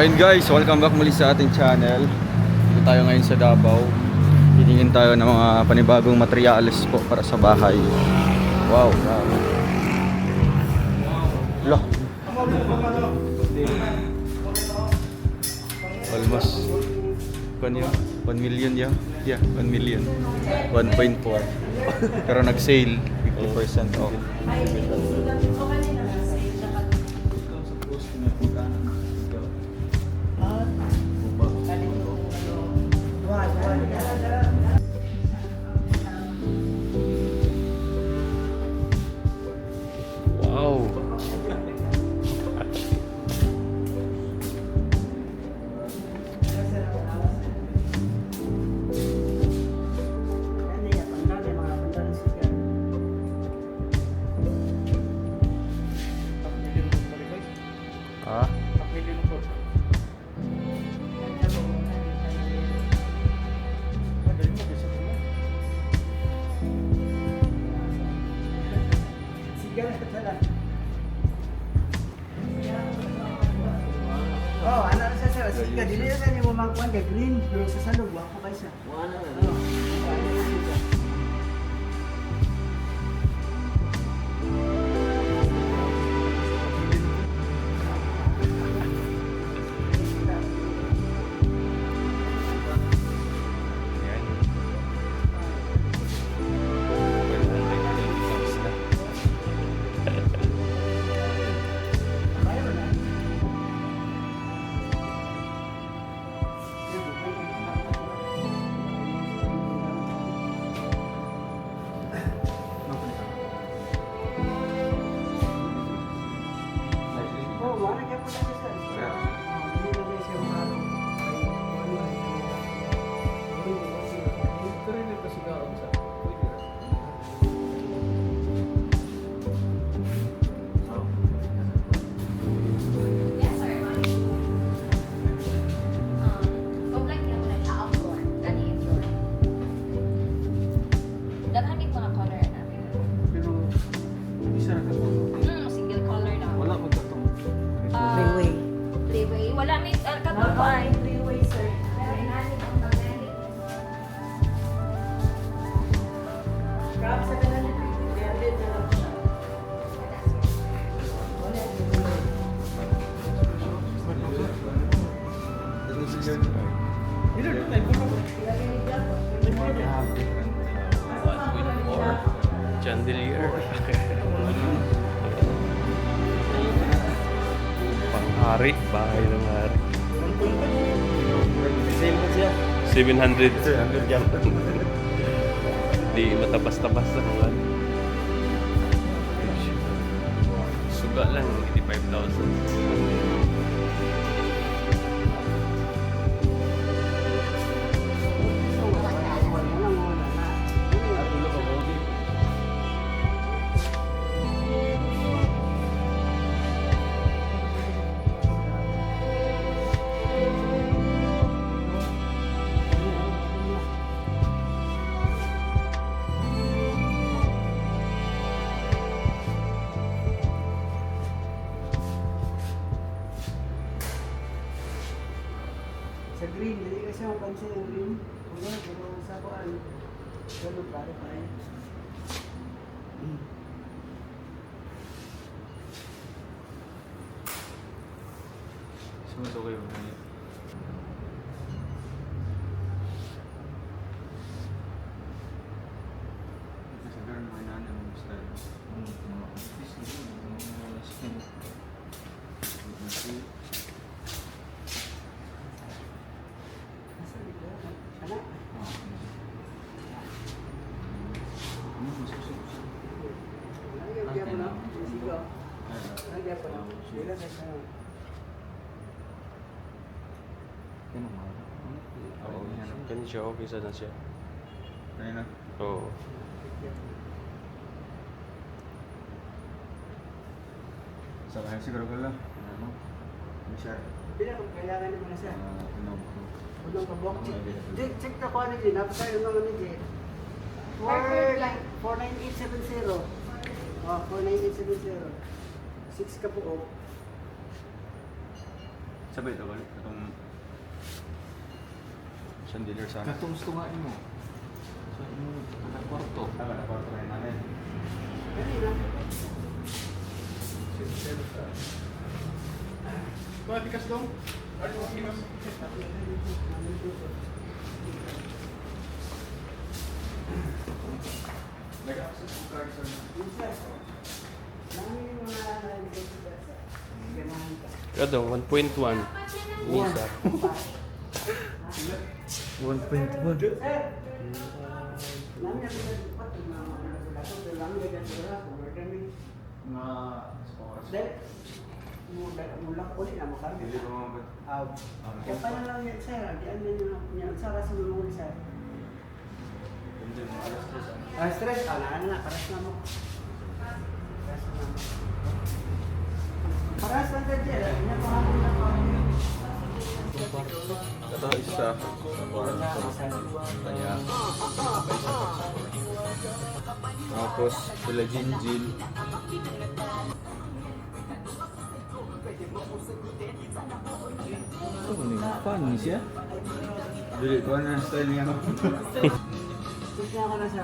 Ayun guys, welcome back muli sa ating channel. Dito tayo ngayon sa Davao. Hihingin tayo ng mga panibagong materyales po para sa bahay. Wow, grabe. Loh. Almost 1 million yan. Yeah, 1 million. 1.4. Pero nag-sale 50% off. Wow. Ah. Oh, anak sa sir, sika dili na ni mo magkuan kay green, pero sa sandog wa ko kay sa. Wala na. Single color na. Wala mo to. Freeway. Freeway. Wala may Napay katapay. freeway sir. Grab sa kanan ni David na lang siya. Wala Chandelier. Panghari, bahay ng hari. Sale mo siya. 700. 100 yan. Di matapas-tapas na naman. Suga lang, 85,000. sa green, dili kasi ang pansin ng green. Wala, pero sa kuan. Ganun pare pare. Sumuso kayo. Siguro mga nanay mo style. Lagyan mo na. Sigo. Lagyan mo na. Sila na siya. Oo, ganun siya, okay na siya. Ayun na. Oo. Sa kanya siguro ko lang. Ano? Siya. Pila kung kailangan naman na siya. Ano? Unang kabok. Check na ko ano dyan. Napasay unang ano dyan. 49870. Oh, 49870. 6 ka po. Sabay ito, itong chandelier sana. Katong gusto nga mo. Sa imong anak kwarto. Tama na, kwarto rin namin. Mga tikas dong. Kada 1.1. Misa. 1.1. Mga oras. Mula ko ulit na makami. Hindi ko mga Kaya pa na lang yan, sir. Diyan na yung sa kasi mga sir. Hindi mo alas 3. Ah, stress. Ano na, paras na mo. Paras na mo. Paras na ka dyan. Hindi pa ako na pa. Ito isa. Kanya. Tapos sila Jinjil. Ano ni? Fun siya. Dili ko na style niya. Tignan ko na siya.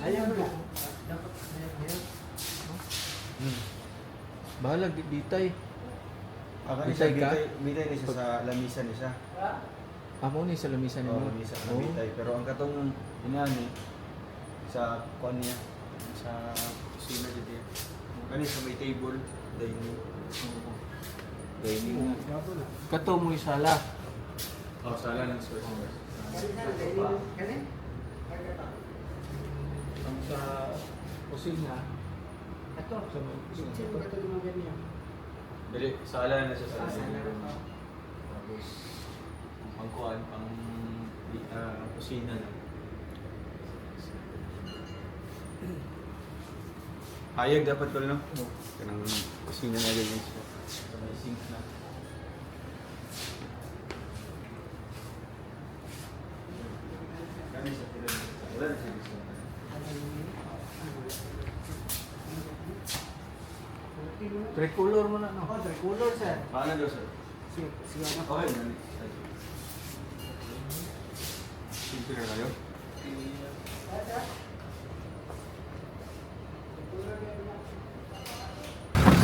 Ayaw mo na. Bahala ditay. Bitay Bitay ka? Bitay ni siya sa lamisan ni siya. Amo ni sa lamisan Oo, mo. lamisan na bitay. Pero ang katong inani sa kuan niya sa kusina dito. Kani sa may table, dining. Dining. Kato mo isala. Oh, sala ng space. Kani? Ang sa kusina. Ito. Sa may kusina. Sino ka ito yung mga ganyan? Dili, sala na siya sa Sala dining. na. Tapos ang kuan pang kusina na. Hayag dapat ko no? Kanang kusina na ganyan siya. Sa may sink na. Kani sa pilan. Wala na siya gusto. Tricolor mo na no. Oh, tricolor, sir. Paano daw sir? Sige, sige na. Okay, nani. Simple na kayo?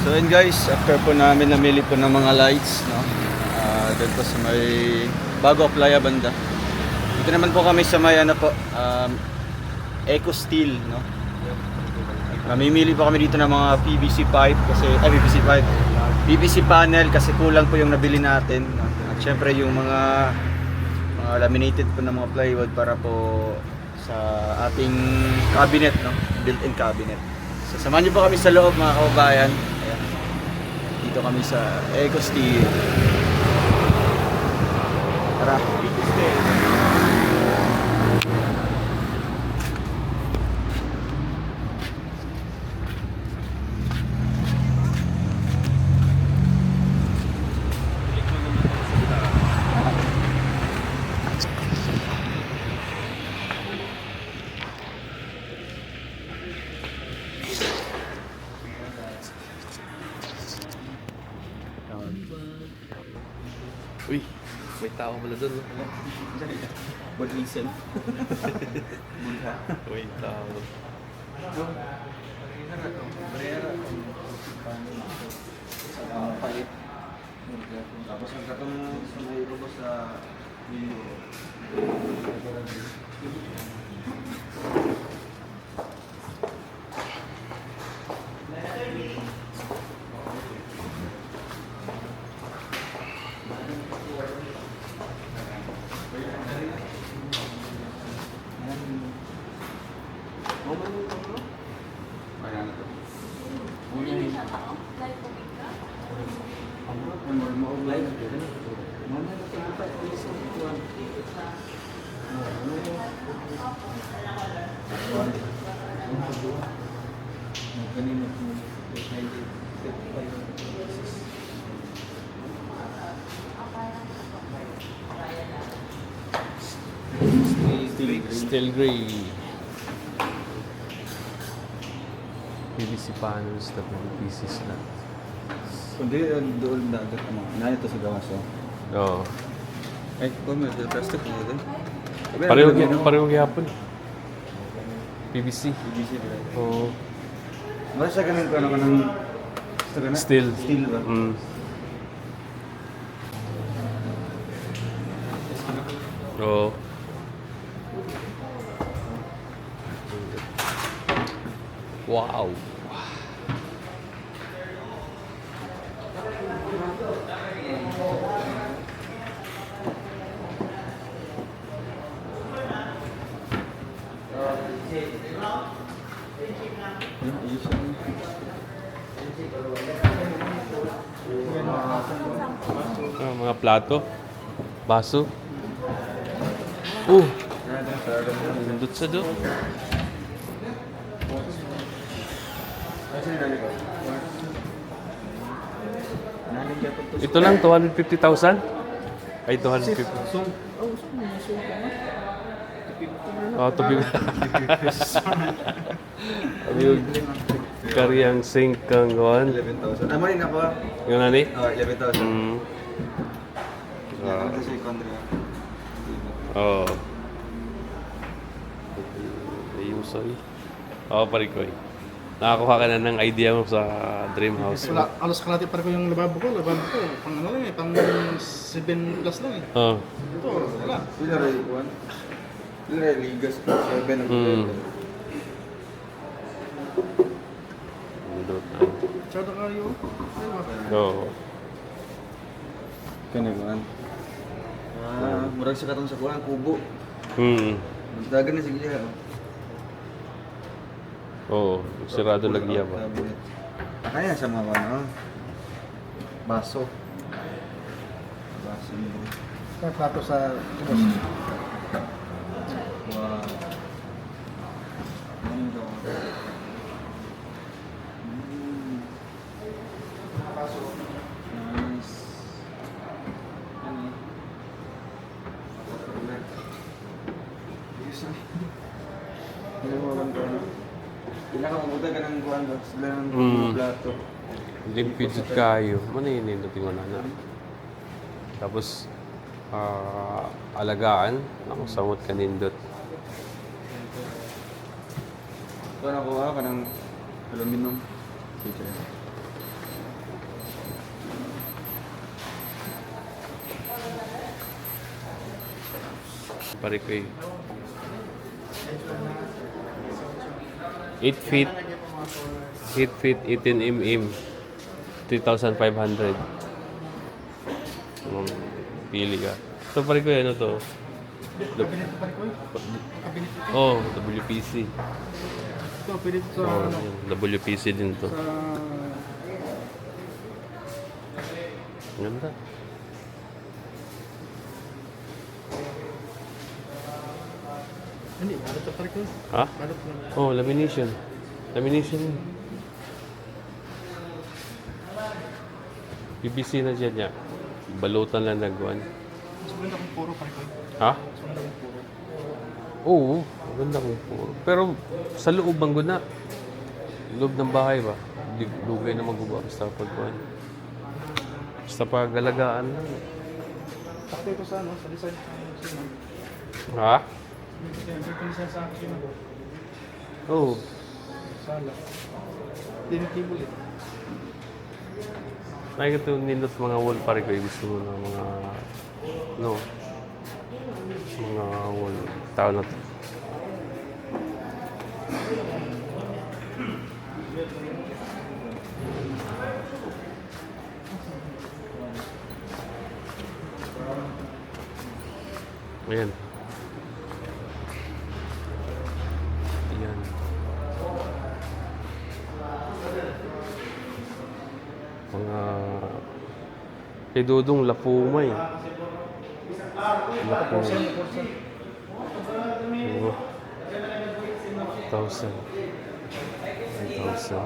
So yun guys, after po namin namili po ng mga lights, no? Doon po sa may bago Playa Banda. Dito naman po kami sa may ano po, Eco Steel, no? Mamimili po kami dito ng mga PVC pipe kasi PVC pipe. PVC panel kasi kulang po yung nabili natin, no? At syempre yung mga laminated po ng mga plywood para po sa ating cabinet, no? Built-in cabinet. So samahan niyo po kami sa loob mga kababayan. Ayan. Dito kami sa Eco Steel. Tara. Eco Steel. Uy, may tao pala doon. Budwisen. Bulha. May tao. Palit. Tapos ang katong may rubo sa window. Ma-online na dito. Mana na kita isa tuan. Kanina Steel gray. PVC panels, pieces na. Kundi doon dagat mo. Naya to sa gawas oh. Oo. Ay, kung may plastic mo din. Pareho gyapon. PVC. BBC ba? Oo. Mas sa ganun ko ano kanang sa ganun? Steel. Steel ba? Mm. Oo. Wow. Ayos yan. Mga plato. Baso. Nandun sa do. Ito lang, 250,000? Ay, 250. Oh, to be... Yung karyang sink kang gawan. 11,000. Amo rin ako. Yung nani? 11,000. Mm. Ito sa country. Oo. Ayun, sorry. Oo, pare ko eh. Nakakuha ka na ng idea mo sa dream house mo. Wala, alas kalati pa ko yung lababo ko. Pang ano lang eh, pang 7 plus lang eh. Oo. Ito, wala. Pila rin kuwan? Pila rin ligas 7 ang Mm. Nandun na. Tsada kayo. Oo. Kani kuwan. Murag sa katong sa kuwan kubo. Hmm. Dagan na sige ha. Oo. Sirado lagi yan ba? Kaya sa mga ano? Baso. Baso mo. Kaya plato sa ubos. Wow. Ano ito? Nice. Ano? Ano mo bang ito? Pila ka mabuta ka ng buwan ba? Sila ng plato. Limpid kayo. Maninin na tingon na. Tapos, alagaan. Ako, samot kanindot. Ito nakuha ka ng aluminum. Sige. Pare ko eh. 8 feet. 8 feet, 18 mm. 3,500. Pili ka. So pare ko ano to? Kabinet pa rin ko eh. Kabinet ito. Oh, WPC. Ito, pwede ito sa Oh, ano. yun, WPC din to. Sa... Ganda. Hindi, balot pa rin ko eh. Ha? Balot lang. Oh, lamination. Lamination. PVC na dyan niya. Balutan lang nagwan. Mas maganda kung puro pa rin ko eh. Ha? Mas maganda kung puro. Oo, maganda kung puro. Pero sa loob bang guna? Loob ng bahay ba? Di lugay na maguba basta pagkuhan. Basta pagalagaan lang. Sakto ito sa ano, sa design. Ha? Ito design sa akin ako. Oo. Sala. Dinitibul eh. Nakikita yung nindot mga wall pare ko. Gusto mo ng mga... No. Mga wall. Tao na to. Ayan. Ayan. Mga kay Dudong Lafuma eh. Lafuma. Oo. 1,000. 1,000.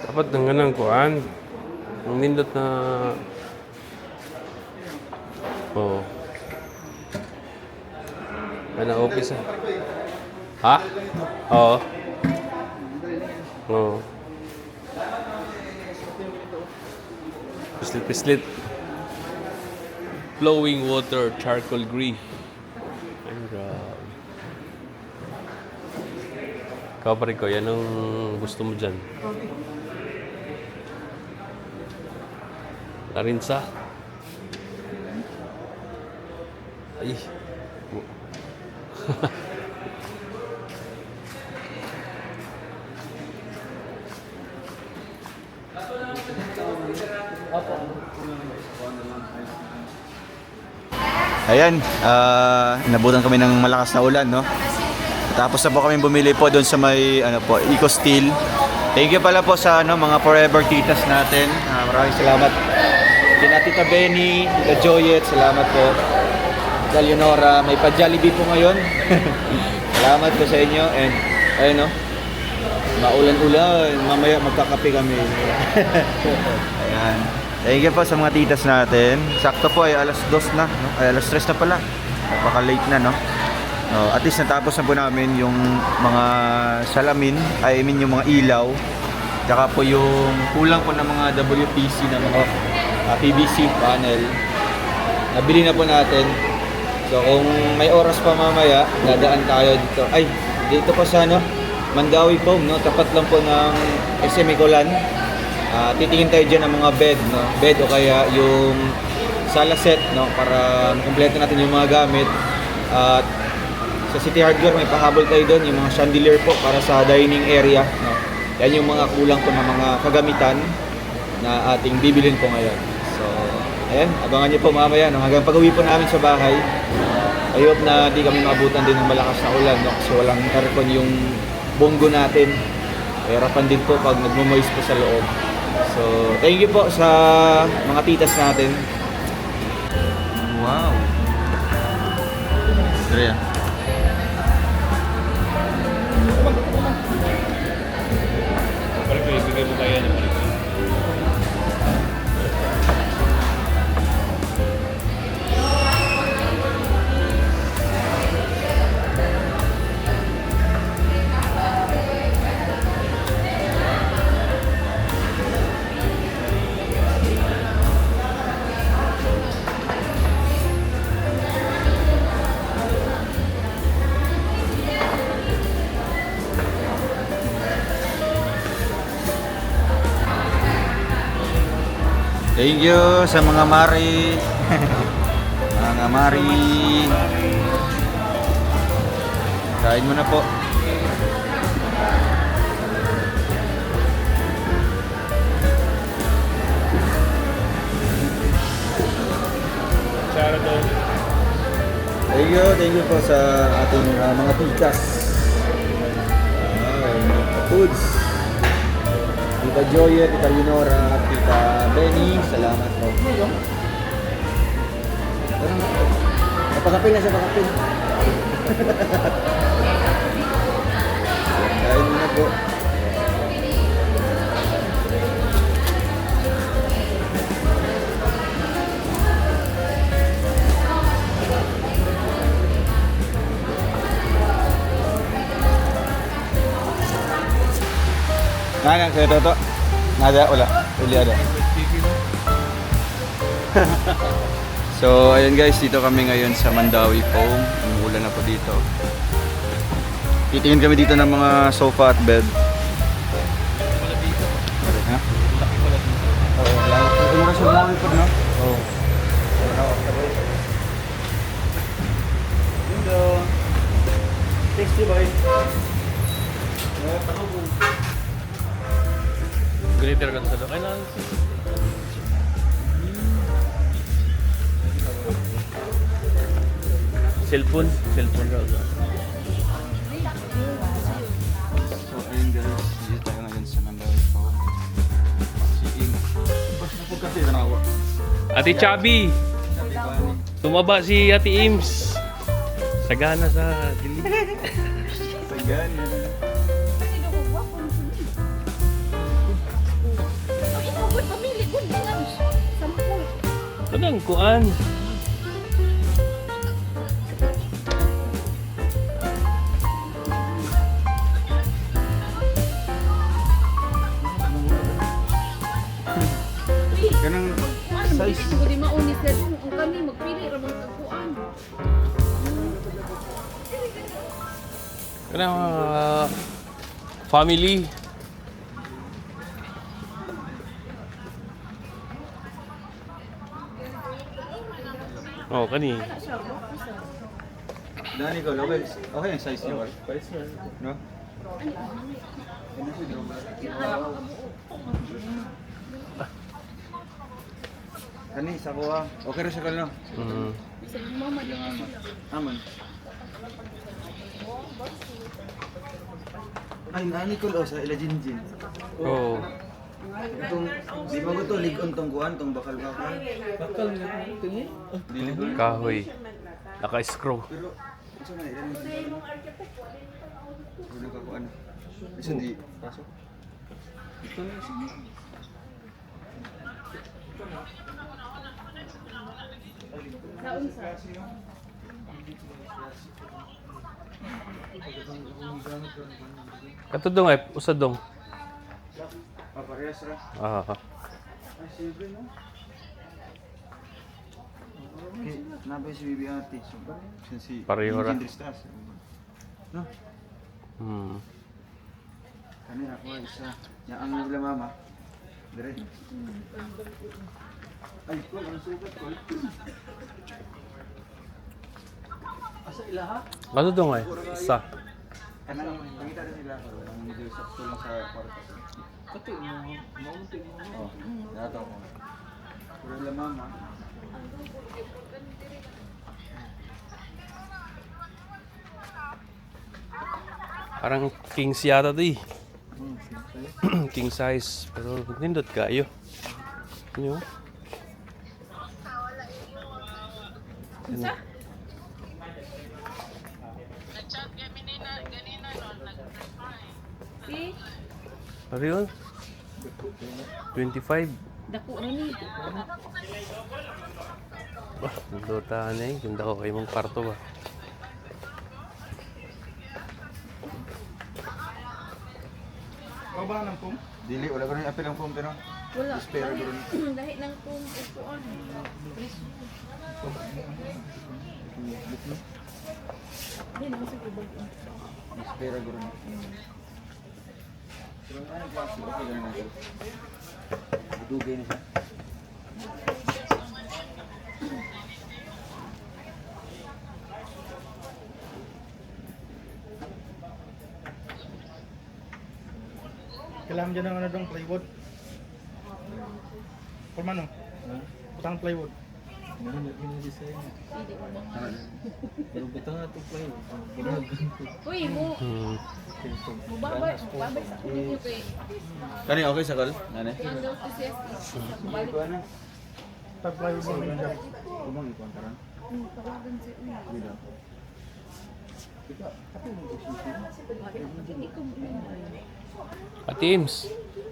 Dapat nang ganang kuan. Ang nindot na... Oo. Ano, okay sa... Ha? Oo. Oo. Pislit-pislit. Flowing water, charcoal gray. Ay, grabe. Ikaw pa rin ko, yan ang gusto mo dyan. Larinsa. Ay. Ayan, inabutan kami ng malakas na ulan, no? Tapos na po kami bumili po doon sa may Eco Steel. Thank you pala po sa mga forever titas natin. Maraming salamat. Kina Tita Benny, Tita Joyet, salamat po. Tita Leonora, may pa-Jollibee po ngayon. Salamat po sa inyo. And ayun, no? Maulan-ulan, mamaya magkakape kami. Ayan. Thank you po sa mga titas natin. Sakto po ay alas 2 na, no? Ay alas 3 na pala. Baka late na, no? No, at least natapos na po namin yung mga salamin, I mean yung mga ilaw. Tsaka po yung kulang po ng mga WPC na mga PVC panel. Nabili na po natin. So kung may oras pa mamaya, dadaan tayo dito. Ay, dito pa sa Mandawi Foam, no? Tapat lang po ng SM Ecolan. Titingin tayo dyan ng mga bed, no? Bed o kaya yung sala set, no? Para makumpleto natin yung mga gamit. At sa City Hardware may pahabol tayo doon, yung mga chandelier po para sa dining area, no? Yan yung mga kulang po ng mga kagamitan na ating bibilin po ngayon. So, ayan, abangan niyo po mamaya, no? Hanggang pag-uwi po namin sa bahay. I hope na di kami maabutan din ng malakas na ulan, no? Kasi walang aircon yung bonggo natin. Hirapan din po pag nagmo-moist po sa loob. So, thank you po sa mga titas natin. Wow. Andrea. Balik ko, ibigay mo kaya niya. Thank you sa mga mari. Mga mari. Kain mo na po. Thank you po sa ating mga tikas. Foods. Tita Joyet, Tita Leonora, Tita Benny, salamat po. Napakapil na siya, pakapil. Kain mo na po. Nada, saya Toto. Nada, wala. Uli ada. So, ayun guys, dito kami ngayon sa Mandawi Foam. Umuulan na po dito. Titingin kami dito ng mga sofa at bed. Ha? Oo, lang. Umura sa Mandawi Foam, no? Oo. Thanks, boy. Glitter kan sa loob. Kailangan cellphone raw. kasi tanawa. Ate Chubby! Tumaba si Ate Ims. Sagana sa dilim. Sagan. Kasi daw ko gwapo. Ay, ikaw ba't pamili ko? Hindi lang. Sampul. Anong kuan? Ganang Ano, size. hindi ko di maunis na dun. Ang kami, magpili ramang kakuan. Kanang family. Oh, kani. Dani ko, okay ang size niyo. No? Kani sa kuha. Okay ra siya kalo. Mm. Aman. Ay, nani ko sa ila jinjin. Oh. Itong di ba ko to ligon tong kuan tong bakal-bakal. Bakal ni Dili ko. Kahoy. Naka-screw. Pero unsa man ilan ni? Ano ka kuan? Isa di pasok. Ito na sige. Kato dong ay usad dong. Parehas ra. Ah. Ay, sige no. Okay, nabay si Bibi Ate. So, si Pareho ra. Jinjin Dristas. No? Hmm. Kani ako isa. Ya ang nagla mama. Dire. Ay, ko ang sugat ko. Asa ilaha? Kato dong ay isa. Kanang pangita rin sila ang medyo sakto lang sa kwarto. Kato mo. Oh, dato ko. Puro la mama. Parang king yata to eh. King size. Pero nindot kayo. Ano? Isa? Si? Ano yun? 25. Dako na ni. Wah, nandotahan na eh. Ganda ko kayo mong kwarto ba? Ikaw ba ng pong? Dili wala ko na apil ang phone pero. Wala. Espera ko rin. Dahil nang kung upuan. Hindi naman sa ibang. Espera ko rin. Pero ano klase okay lang natin. Dugay na siya. Kailangan dyan ng ano dong plywood. Pumano? Putang plywood. Uy, mo. Hmm. Mubabay sa ulit niyo kay. Kani okay sa kal? Nani? Yan daw si CSE. Balik. Ko na. Tag plywood mo dyan. Kumang ikuan karon. Tawagan si Uy. Dili. Ate Ims,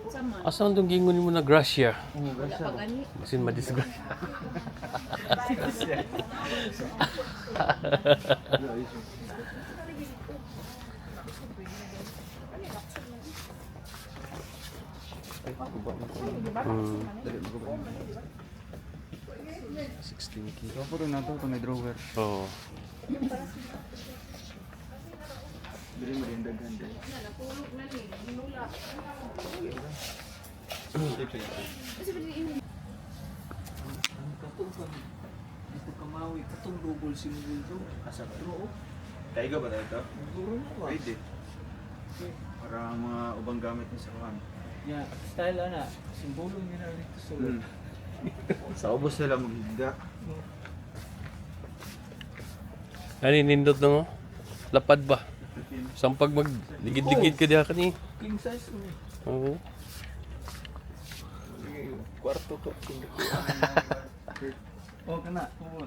Sama. asan itong gingon mo na grasya? Wala pa gani. Masin madisgrasya. Hmm. 16 kilo. So puro na to kung may drawer. Oo. Dili mo rin daghan din. Kaiga ba tayo ito? Pwede. Para ang mga ubang gamit niya sa kuhan. Ya, style ana, simbolo nila dito sa Sa ubos nila maghiga. Ano nindot no? Lapad ba? Sampag magligid-ligid ka diha kani. king size mo. Oo. kwarto ko. Oh, kana. Oo.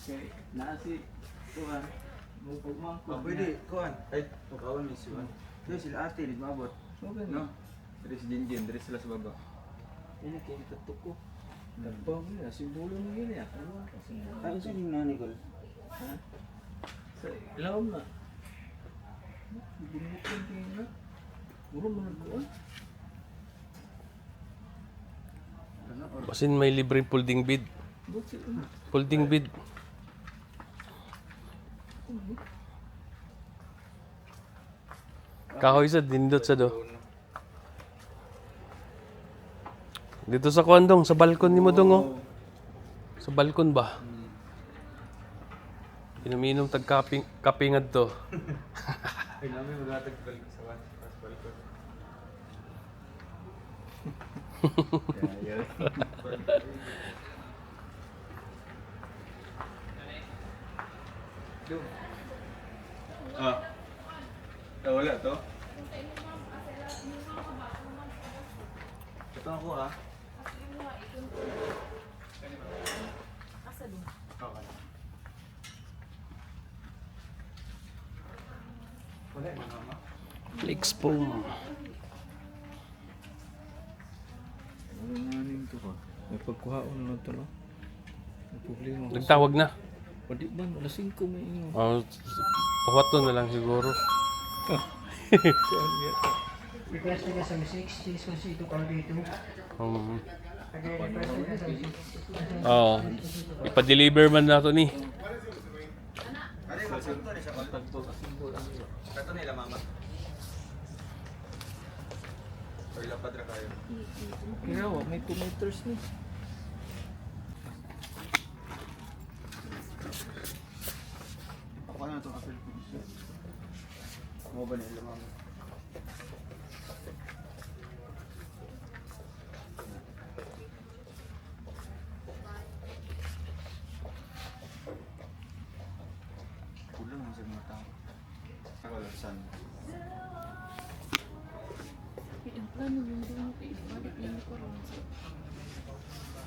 Okay, nasi. Kuhan. Mupugmang ko. Pwede, kuhan. Ay, kawan ni Siwan. Dito sila ate, nagmabot. Okay, No? Dito si Jinjin, dito sila sa baba. Ini kaya katuko. Tapang niya, simbolo mo yun ya. Ano sa yung nani ko? Sa ilawom na. Bumukin kayo na. Muro mo nagkuhan. Basin may libreng folding bed. Buti. Folding bed. Kahoy sa dindot sa do. Dito sa kondong, sa balkon ni mo dong oh. Sa balkon ba? Inuminom tag kapingad to. Ay, namin magatag balik sa balkon. Ah. Wala to? Ito ako ah. Asa doon? Okay. Wala na mama. Flex foam. Ano nanin to ka? May pagkuhaon na ito no? May problema. Nagtawag na. Pwede ba? Wala 5 may inyo. Oh, pawato na lang siguro. Request ka sa 6, cheese ko si ito kang dito. Oo. Ipa-deliver man na to ni. Kato nila mama. Pagla padra kayo. Kaya may 2 meters ni. Ako na itong apel ko. Mo ba nila mama? Kulang ang sa mga tao. Ako lang saan. Ang plano yung doon kay ibalik niya ko ron.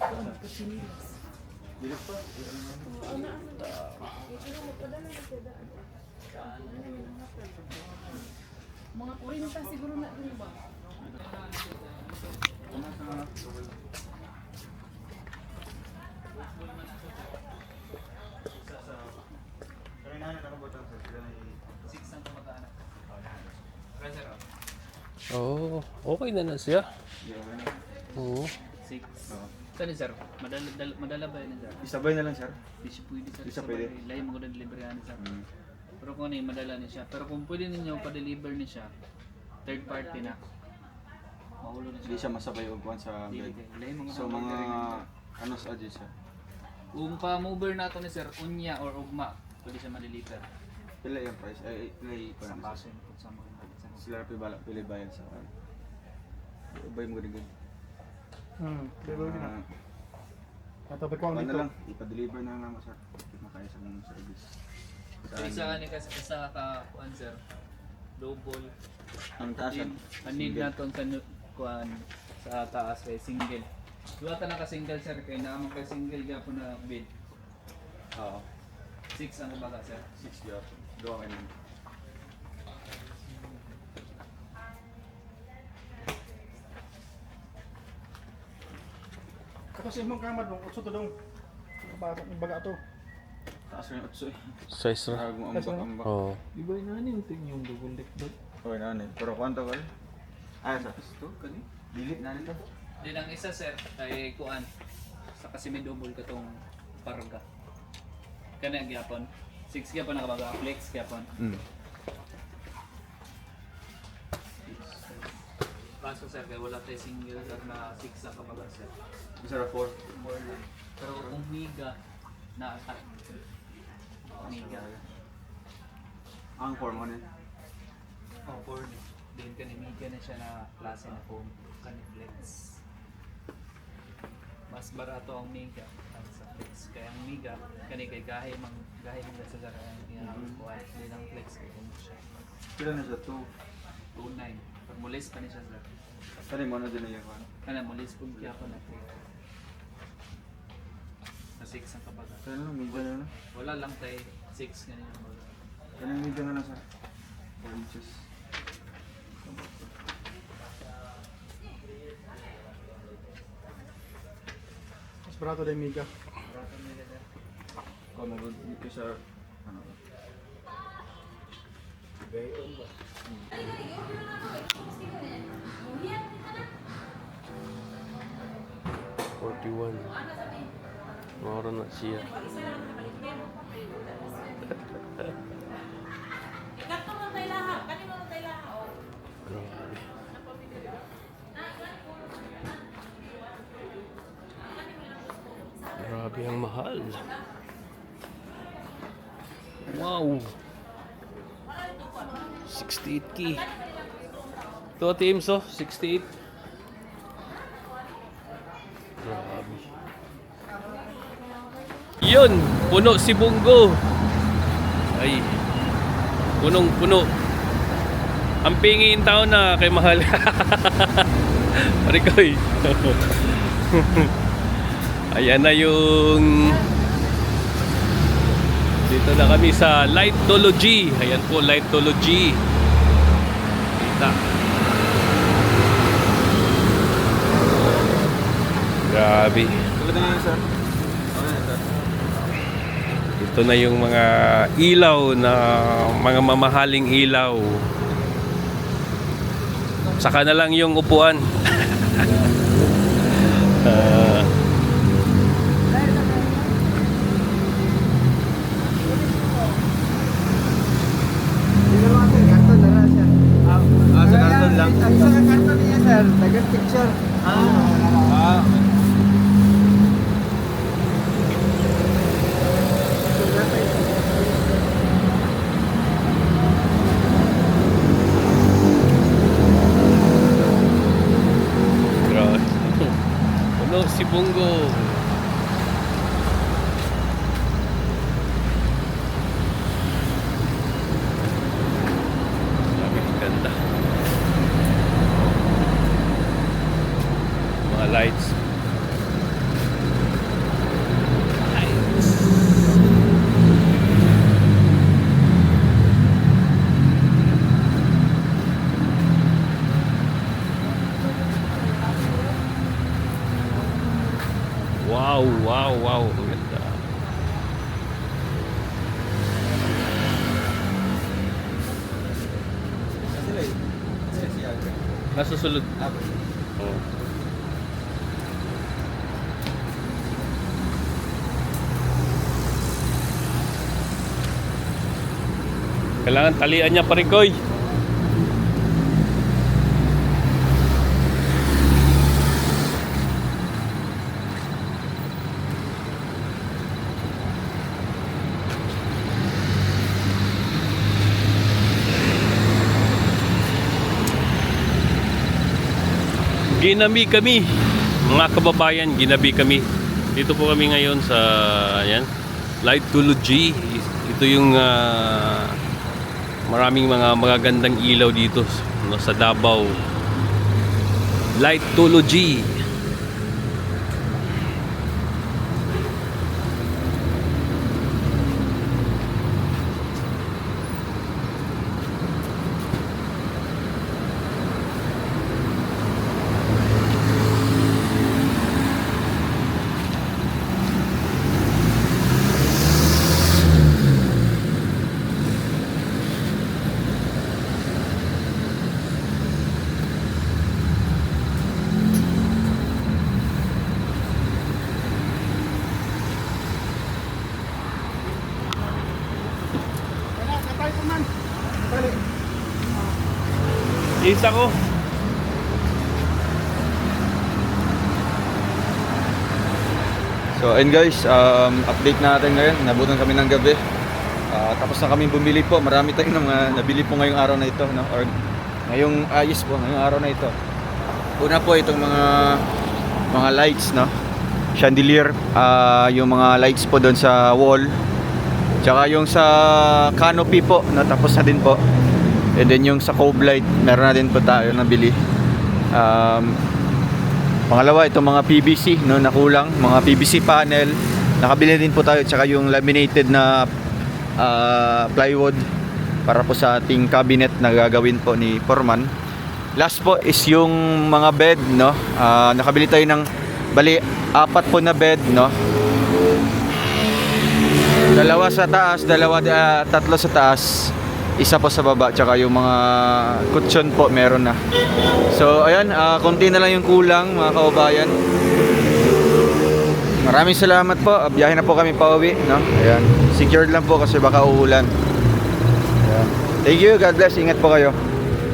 Ano pa sinilas? Bilik pa. Mga 40 siguro na doon ba? Oo. Okay na siya. Oo. 6. Saan sir? Madala ba yun sir? Isabay na lang sir. Di siya pwede sir. Di siya pwede. Lahi mo ko na delivery sir. Pero kung ano yung madala niya siya. Pero kung pwede ninyo pa-deliver niya siya, third party na. Mahulo na Hindi siya. siya masabay ugwan sa Dili bed. kay. Lahi mo So mga ano sa adyo siya. Kung pa-mover na ito ni sir, unya or ugma, pwede siya ma-deliver. Pila yung price? Ay, pila yung Sa baso yun kung sa mga sila pila pila bayad sa kan. Ubay mo gud. Pero din na. Tatapit ko ang Ano dito. lang, ipa-deliver na lang sa makaya sa mga service. So isa ka ni kasi isa ka kuan sir. Double. Ang taasan. Anin na to sa kuan sa taas kay single. Duwa ta na ka single sir kay naman kay single gyapon na bed. Oo. 6 ang baga sir. 6 yard. Gawa kayo. Kasi mong kamad mo, utso to dong. Baga to. Taas rin 8 eh. Size ra. Sarag mo ambak. Oo. Di ba inanin ito yung double deck doon? Okay na ano. Pero kwanto ka? Ay, sa to kani. Delete na nito. Din ang isa sir kay kuan sa kasi may double katong parga. Kana gyapon. 6 gyapon nakabaga flex gyapon. Kaso sir kay wala tay single sir na 6 sa kabaga sir. Isa ra 4. More lang. Pero kung miga na attack. Miga. Ang 4 mo din. Oh, for din kanimiga na siya na klase na foam kaniflex. Mas barato ang miga ang sa flex. Kaya ang miga kani kay gahe mang sa sara ang kuha din ang flex kay kung siya. Pila na siya 2. 29. Pag mulis pa ni siya sir. Sorry mo na din na yan. Kana mo list kung kaya ko na po. Sa 6 ang kabaga. Kaya na, medyo na. Wala lang tayo 6 ganyan ang baga. Kaya na, medyo na sa 4 inches. Mas barato din Mika. Kung mag dito sa ano. $41. Mura na siya. Grabe. Grabe ang mahal. Wow. 68K. Ito teams oh, 68. Grabe. Yun, puno si Bungo. Ay. Punong-puno. Ang pingin tao na kay mahal. Parikoy. Ayan na yung dito na kami sa Lightology. Ayan po, Lightology. Kita. Grabe. Tulad na yan, sir. Okay na, sir. Ito na yung mga ilaw na mga mamahaling ilaw. Saka na lang yung upuan. Karton na lang siya. Sa karton lang. Ang isa ka karton niya sir, dagat picture. Ah. Grabe. Puno si Bungo. Grabe, ganda. Mga lights. Lights. Wow, wow, wow. Ang ganda. Sila eh. Sila siya. Nasusulod. Oh. Kailangan talian niya parikoy. Ginabi kami, mga kababayan, ginabi kami. Dito po kami ngayon sa ayan, Lightology. Ito yung maraming mga magagandang ilaw dito no, sa Davao. Lightology. Katay ko man. Balik. Isa ko. So, and guys, update natin ngayon. Nabutan kami ng gabi. Tapos na kami bumili po. Marami tayong mga nabili po ngayong araw na ito. No? Or ngayong ayos po, ngayong araw na ito. Una po itong mga lights, no? Chandelier. Yung mga lights po doon sa wall. Tsaka yung sa canopy po, natapos na din po. And then yung sa cove light, meron na din po tayo nabili. Pangalawa, itong mga PVC no, na kulang, mga PVC panel. Nakabili din po tayo, tsaka yung laminated na plywood para po sa ating cabinet na gagawin po ni Foreman. Last po is yung mga bed, no. Nakabili tayo ng bali 4 po na bed, no. 2 sa taas, 3 sa taas, 1 po sa baba, tsaka yung mga kutsyon po meron na. So ayan, konti na lang yung kulang mga kaubayan. Maraming salamat po. Biyahe na po kami pauwi, no? Ayan. Secured lang po kasi baka uulan. Ayan. Thank you. God bless. Ingat po kayo.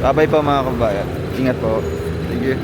Bye-bye po mga kaubayan. Ingat po. Thank you.